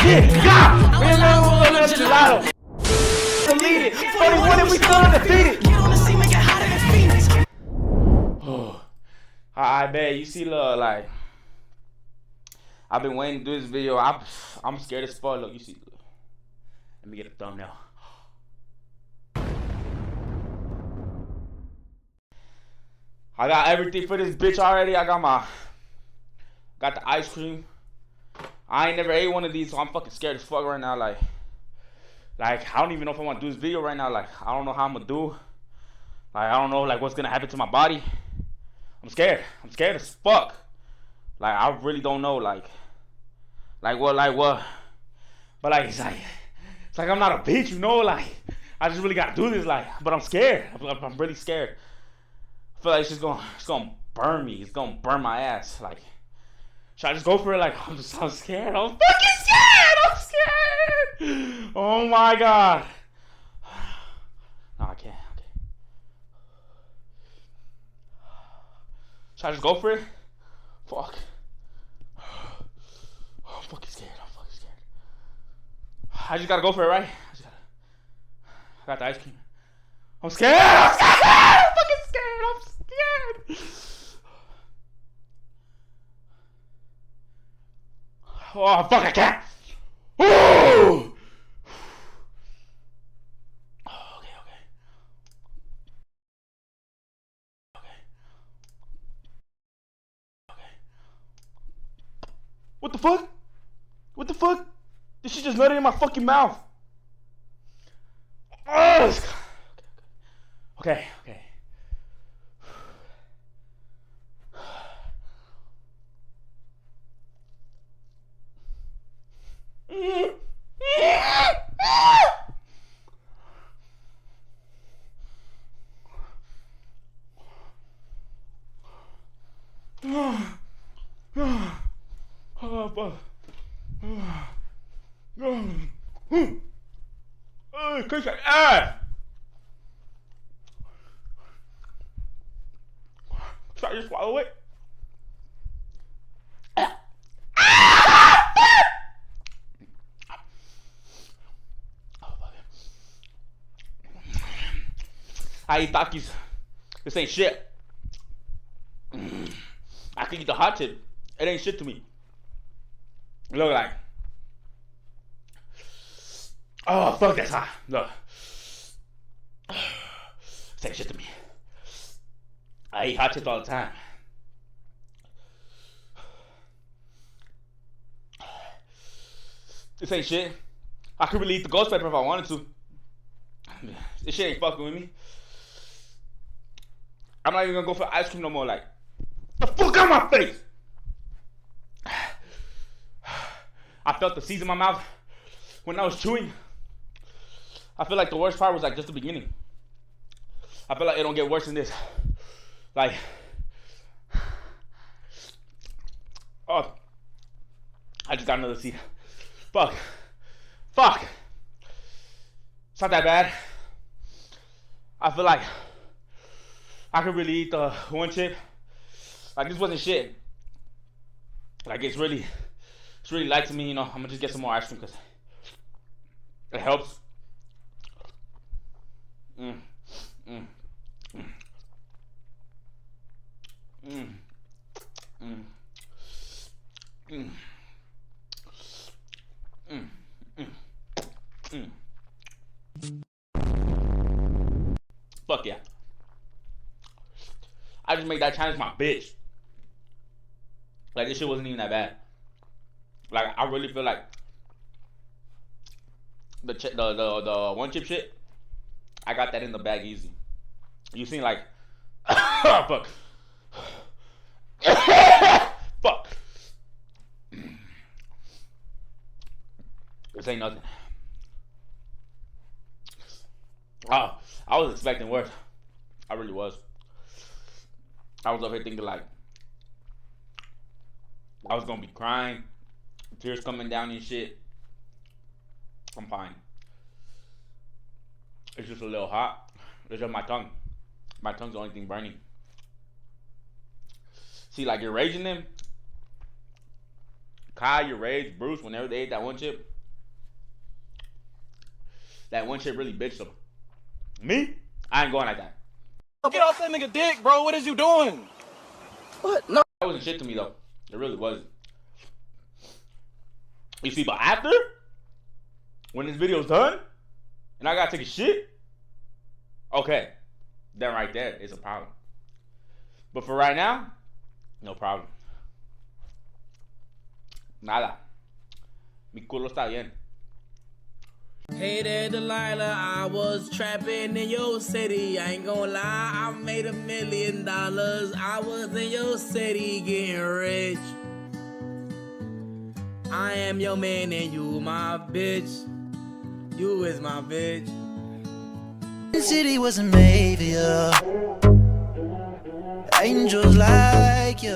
Yeah, God! We never won a gelato. Deleted. 41 and we still undefeated. Get on the scene, make it hotter than Phoenix. Oh, I bet you see, look, like I've been waiting to do this video. I'm scared as fuck. Look, you see. Look. Let me get a thumbnail. I got everything for this bitch already. I got the ice cream. I ain't never ate one of these, so I'm fucking scared as fuck right now. Like I don't even know if I want to do this video right now. Like, I don't know how I'm gonna do. Like, I don't know like what's gonna happen to my body. I'm scared. I'm scared as fuck. Like, I really don't know. Like what? But like, it's like I'm not a bitch, you know. Like, I just really gotta do this. Like, but I'm scared. I'm really scared. I feel like it's gonna burn me. It's gonna burn my ass. Like, should I just go for it? Like, I'm scared. I'm fucking scared. I'm scared. Oh my god. No, I can't. Okay. Should I just go for it? Fuck. I'm fucking scared. I'm fucking scared. I just gotta go for it, right? I got the ice cream. I'm scared. I'm scared. I'm fucking scared. I'm scared. Oh fuck! I can't. Ooh. Okay. What the fuck? What the fuck? This shit just nutted in my fucking mouth. Oh. Okay. Oh, fuck. Kiss your ass. Should I just swallow it? I eat Takis. This ain't shit. I can eat the hot chip. It ain't shit to me. Look like. Oh fuck, that's hot. Look. This ain't shit to me. I eat hot chips all the time. This ain't shit. I could really eat the ghost pepper if I wanted to. This shit ain't fucking with me. I'm not even gonna go for ice cream no more. Like, the fuck out my face! I felt the seeds in my mouth when I was chewing. I feel like the worst part was like just the beginning. I feel like it don't get worse than this. Like, oh, I just got another seed. Fuck. It's not that bad. I feel like I could really eat the one chip. Like, this wasn't shit. Like, it's really light to me, you know. I'm gonna just get some more ice cream because it helps. Fuck yeah. I just made that challenge my bitch. Like, this shit wasn't even that bad. Like, I really feel like the one chip shit, I got that in the bag easy. You seen like fuck. Fuck. This ain't nothing. Oh, I was expecting worse. I really was. I was over here thinking like I was gonna be crying, tears coming down and shit. I'm fine. It's just a little hot. It's just my tongue. My tongue's the only thing burning. See, like, you're raging them. Kai, your Rage, Bruce, whenever they ate that one chip, that one shit really bitched him. Me? I ain't going like that. Get off that nigga dick, bro. What is you doing? What? No. That wasn't shit to me though. It really wasn't. You see, but after, when this video's done, and I gotta take a shit, okay, then right there is a problem. But for right now, no problem. Nada. Mi culo está bien. Hey there, Delilah, I was trapping in your city. I ain't gonna lie, I made $1 million. I was in your city getting rich. I am your man and you my bitch. You is my bitch. The city wasn't made for you. Angels like you.